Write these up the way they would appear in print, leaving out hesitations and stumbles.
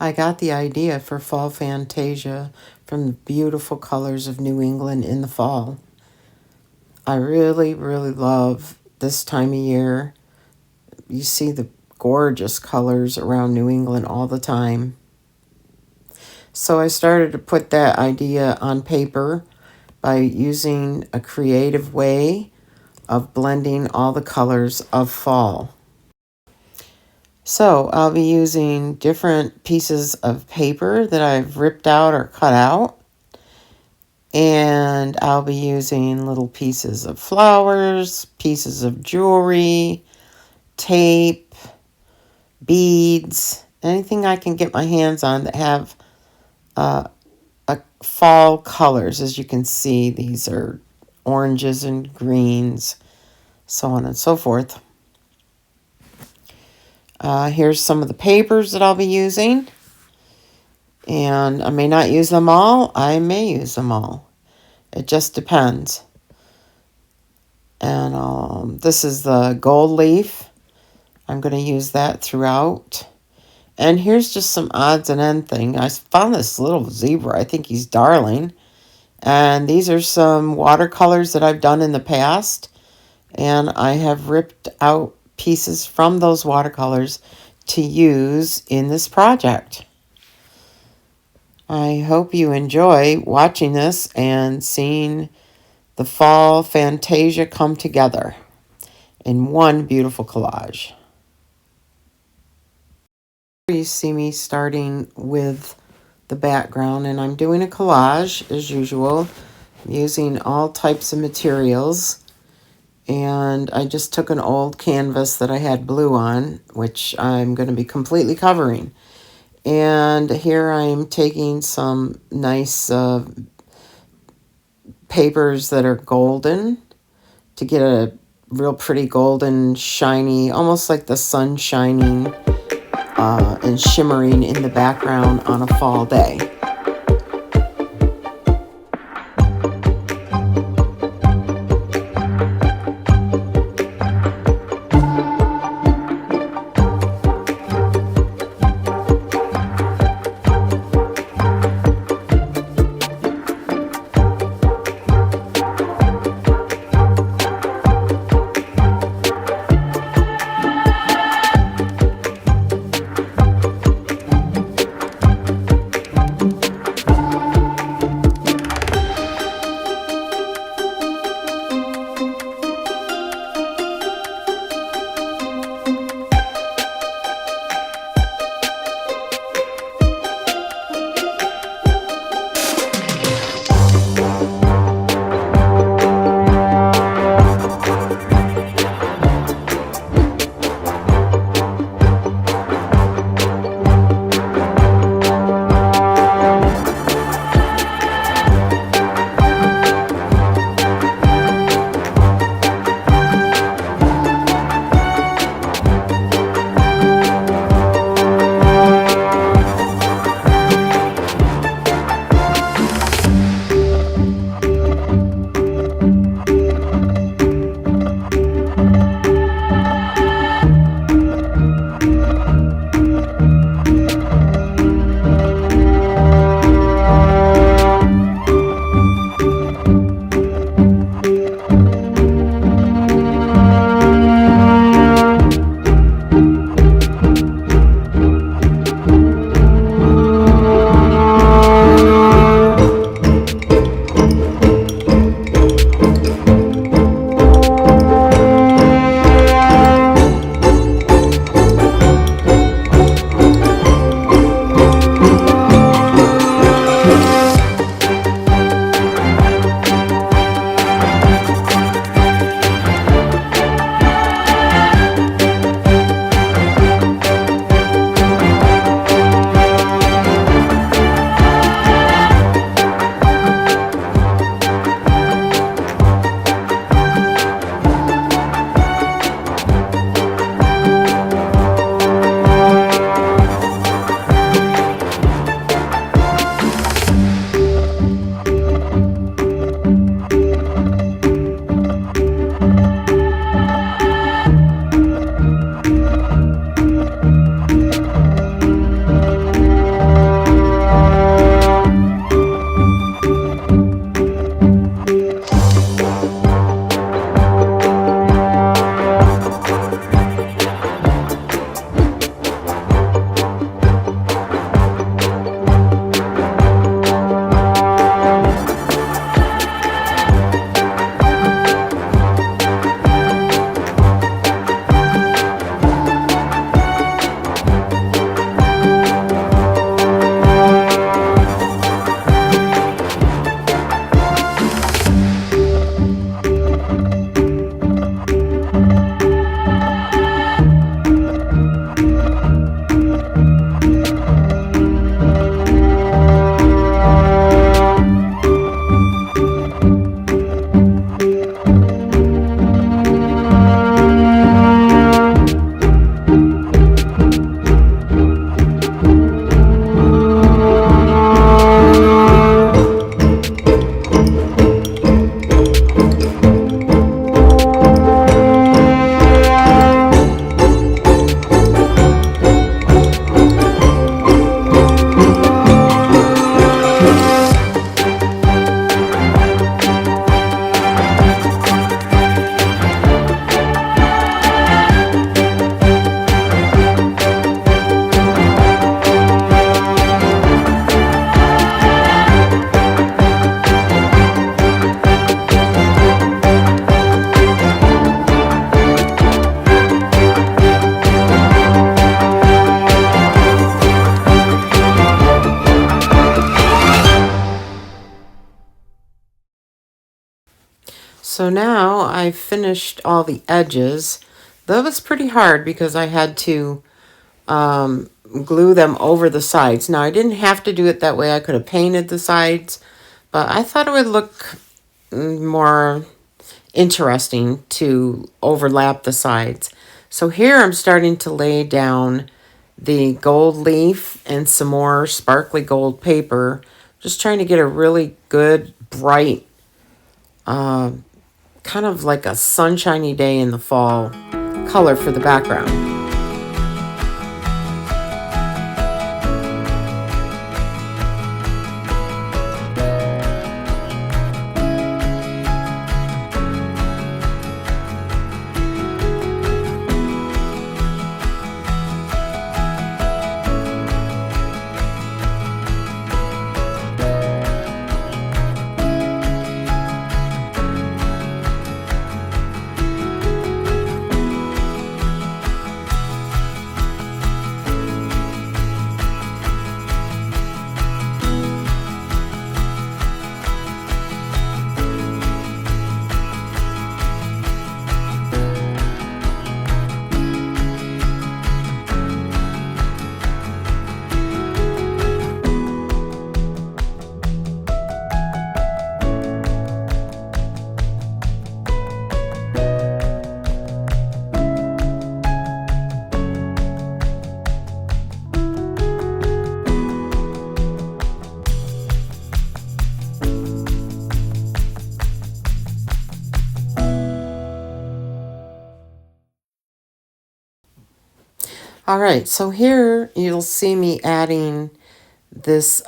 I got the idea for Fall Fantasia from the beautiful colors of New England in the fall. I really, really love this time of year. You see the gorgeous colors around New England all the time. So I started to put that idea on paper by using a creative way of blending all the colors of fall. So I'll be using different pieces of paper that I've ripped out or cut out. And I'll be using little pieces of flowers, pieces of jewelry, tape, beads, anything I can get my hands on that have fall colors. As you can see, these are oranges and greens, so on and so forth. Here's some of the papers that I'll be using. And I may not use them all. I may use them all. It just depends. And this is the gold leaf. I'm going to use that throughout. And here's just some odds and end thing. I found this little zebra. I think he's darling. And these are some watercolors that I've done in the past. And I have ripped out pieces from those watercolors to use in this project. I hope you enjoy watching this and seeing the Fall Fantasia come together in one beautiful collage. You see me starting with the background, and I'm doing a collage as usual, using all types of materials. And I just took an old canvas that I had blue on, which I'm going to be completely covering. And here I'm taking some nice papers that are golden to get a real pretty golden, shiny, almost like the sun shining and shimmering in the background on a fall day. So now I've finished all the edges. That was pretty hard because I had to glue them over the sides. Now I didn't have to do it that way. I could have painted the sides, but I thought it would look more interesting to overlap the sides. So here I'm starting to lay down the gold leaf and some more sparkly gold paper. Just trying to get a really good, bright, kind of like a sunshiny day in the fall color for the background. All right, so here you'll see me adding this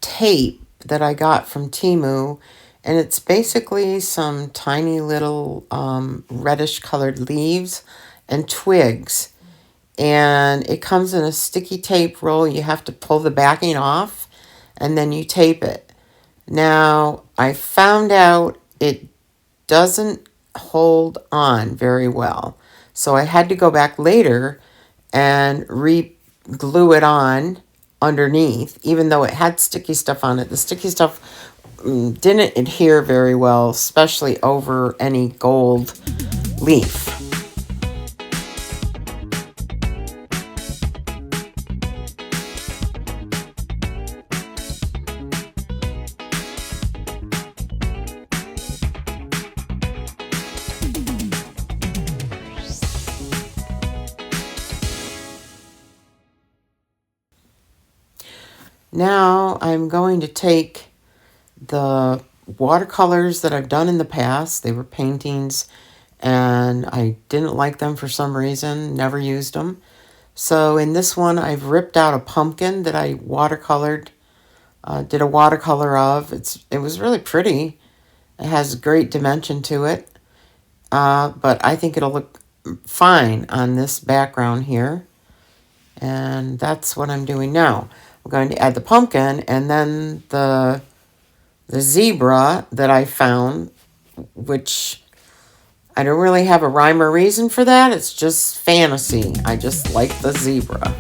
tape that I got from Temu, and it's basically some tiny little reddish colored leaves and twigs, and it comes in a sticky tape roll. You have to pull the backing off and then you tape it. Now I found out it doesn't hold on very well, so I had to go back later and re-glue it on underneath, even though it had sticky stuff on it. The sticky stuff didn't adhere very well, especially over any gold leaf. Now I'm going to take the watercolors that I've done in the past. They were paintings and I didn't like them for some reason, never used them. So in this one, I've ripped out a pumpkin that I watercolored, did a watercolor of. It was really pretty. It has great dimension to it, but I think it'll look fine on this background here. And that's what I'm doing now. I'm going to add the pumpkin and then the zebra that I found, which I don't really have a rhyme or reason for that. It's just fantasy. I just like the zebra.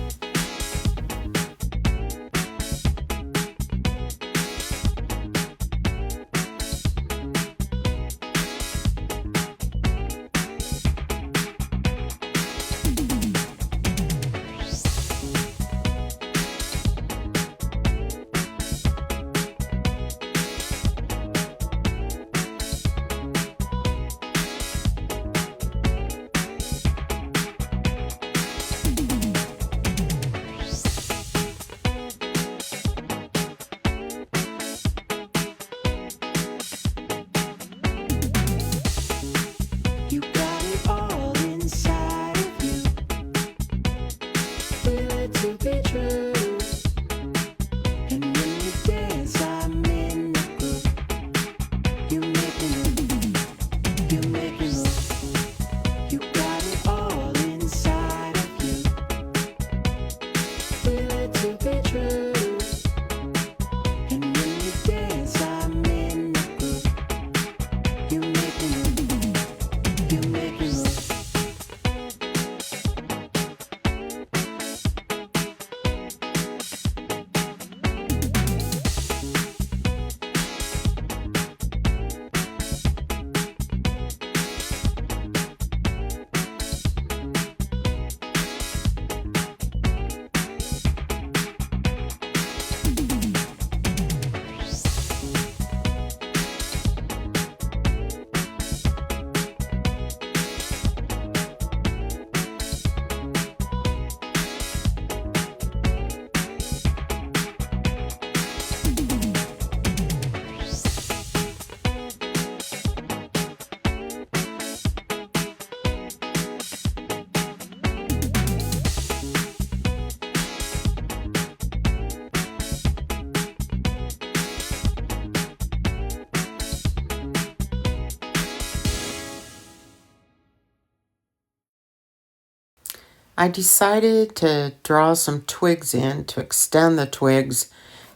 I decided to draw some twigs in to extend the twigs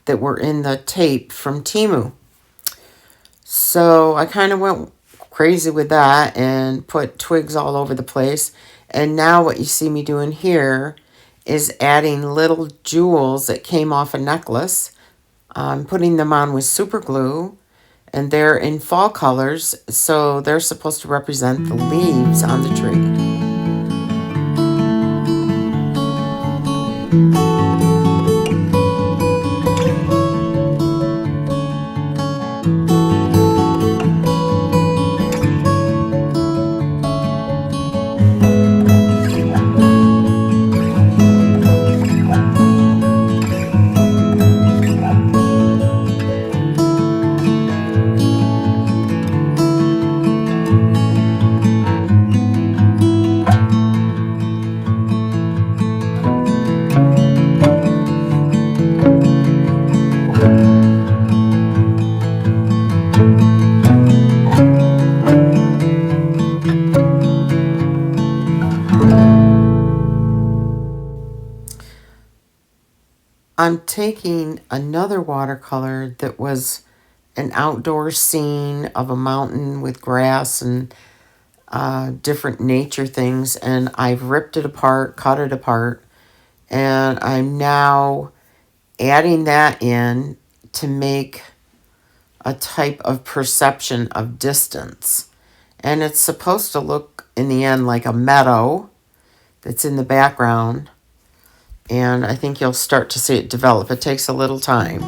that were in the tape from Temu. So I kind of went crazy with that and put twigs all over the place. And now what you see me doing here is adding little jewels that came off a necklace. I'm putting them on with super glue, and they're in fall colors, so they're supposed to represent the leaves on the tree. I'm taking another watercolor that was an outdoor scene of a mountain with grass and different nature things, and I've ripped it apart, cut it apart, and I'm now adding that in to make a type of perception of distance. And it's supposed to look in the end like a meadow that's in the background, and I think you'll start to see it develop. It takes a little time.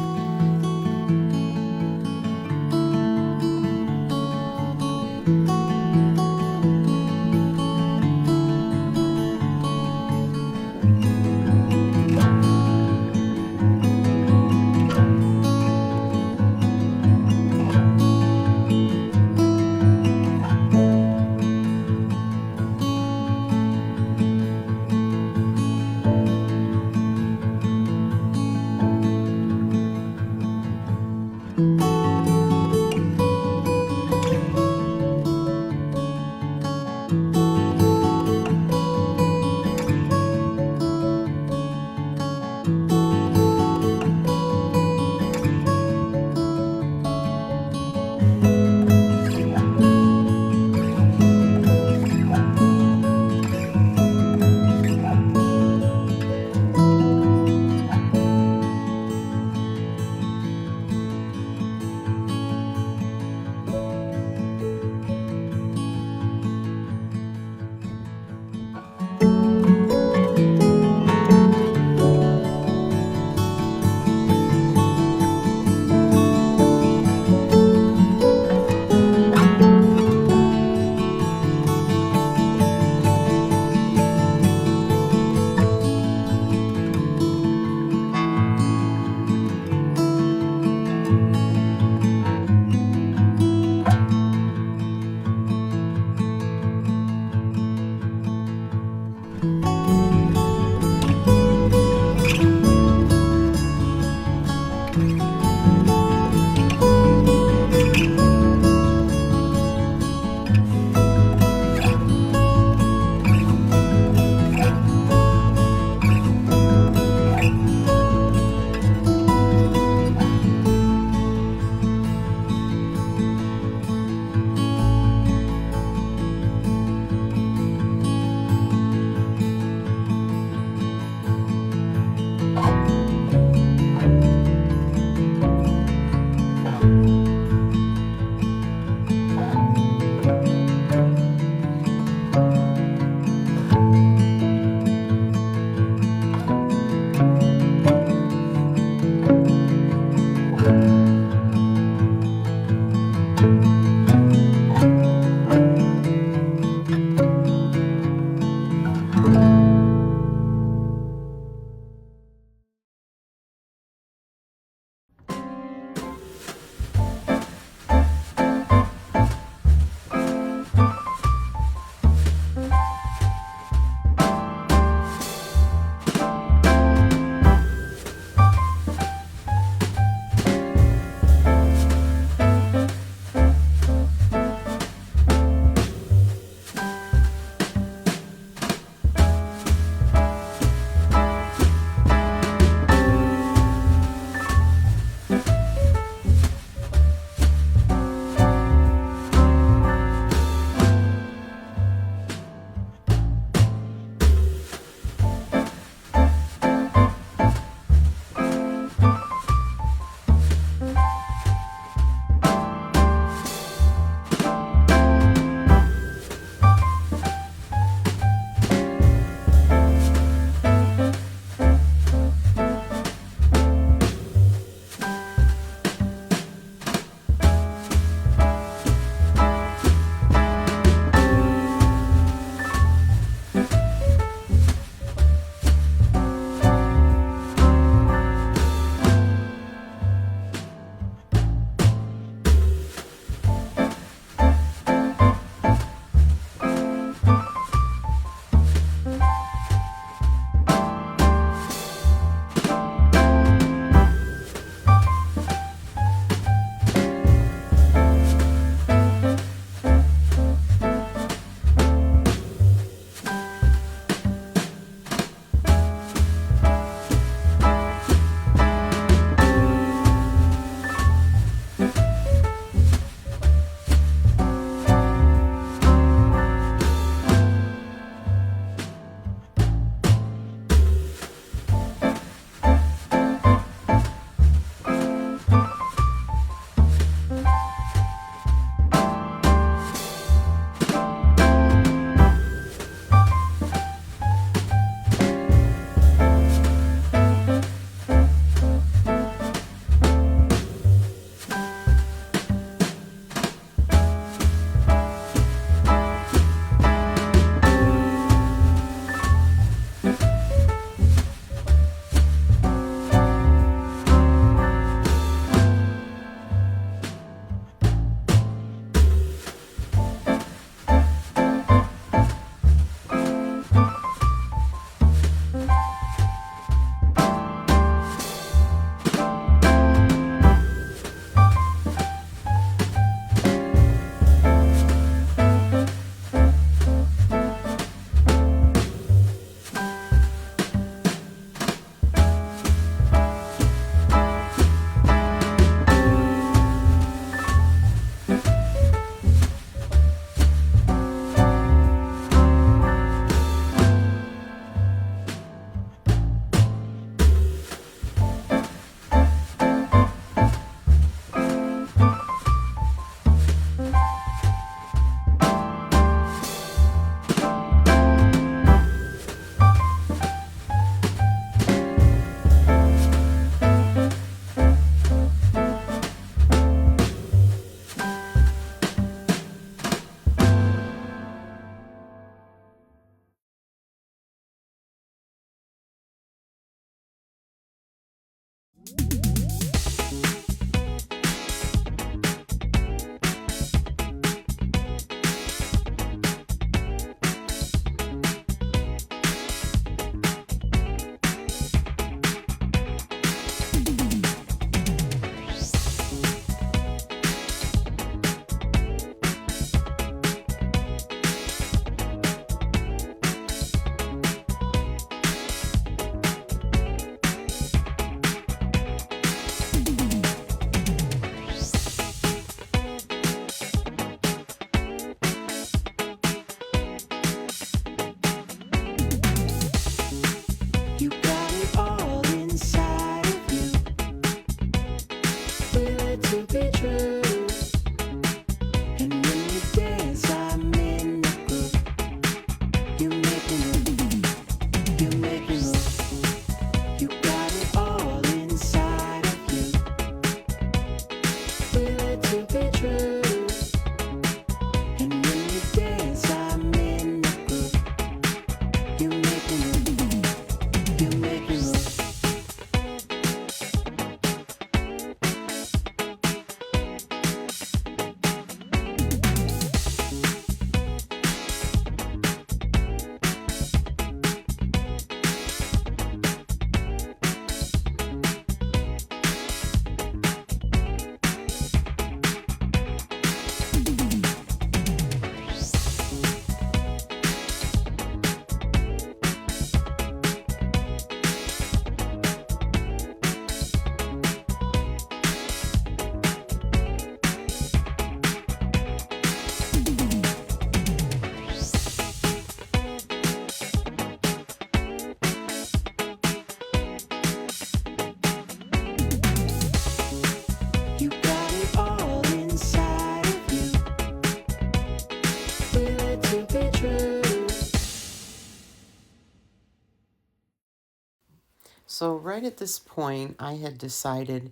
right at this point, I had decided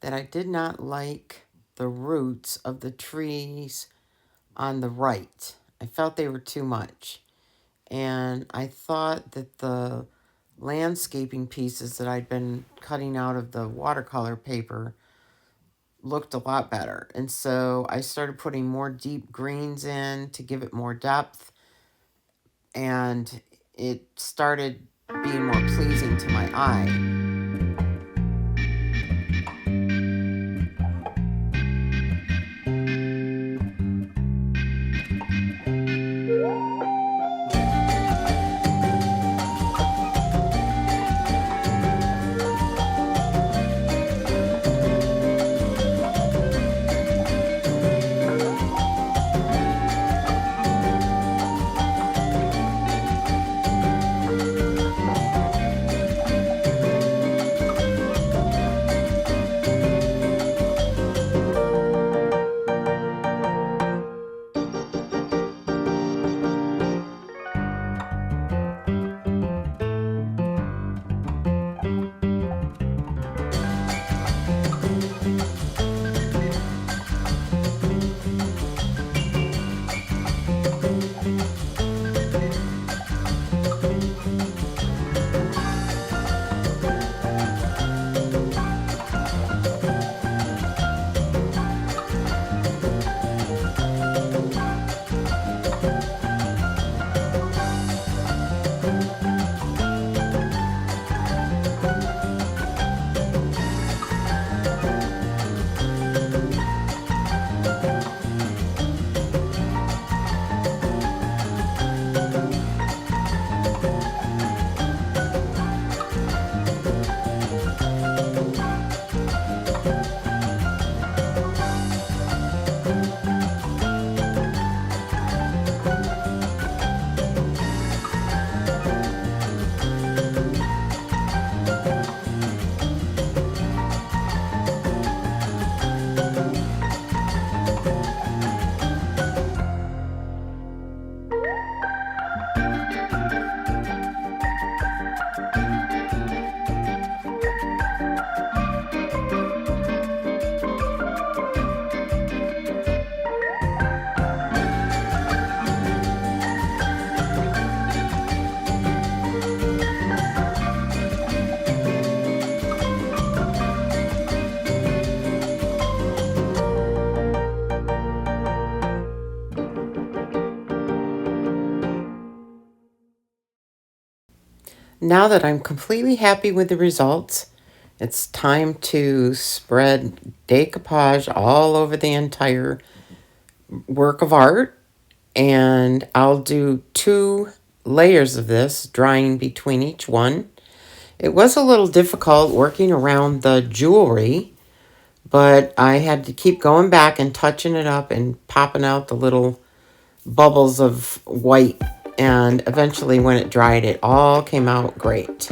that I did not like the roots of the trees on the right. I felt they were too much. And I thought that the landscaping pieces that I'd been cutting out of the watercolor paper looked a lot better. And so I started putting more deep greens in to give it more depth. And it started being more pleasing to my eye. Now that I'm completely happy with the results, it's time to spread decoupage all over the entire work of art. And I'll do 2 layers of this, drying between each one. It was a little difficult working around the jewelry, but I had to keep going back and touching it up and popping out the little bubbles of white. And eventually when it dried, it all came out great.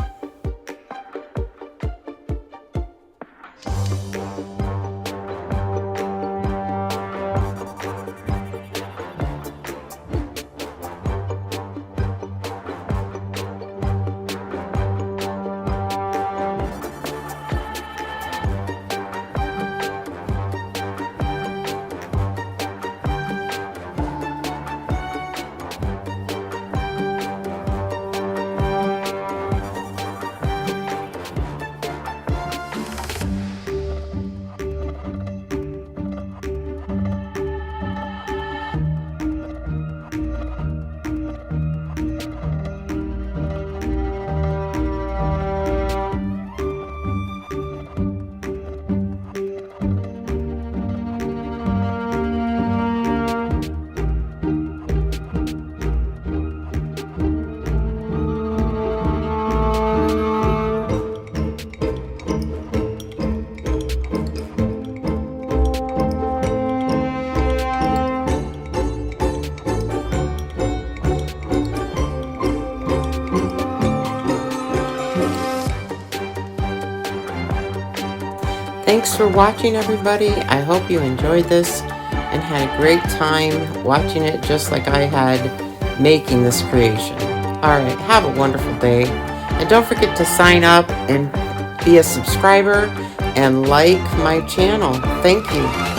Thanks for watching, everybody. I hope you enjoyed this and had a great time watching it just like I had making this creation. All right, have a wonderful day. And don't forget to sign up and be a subscriber and like my channel. Thank you.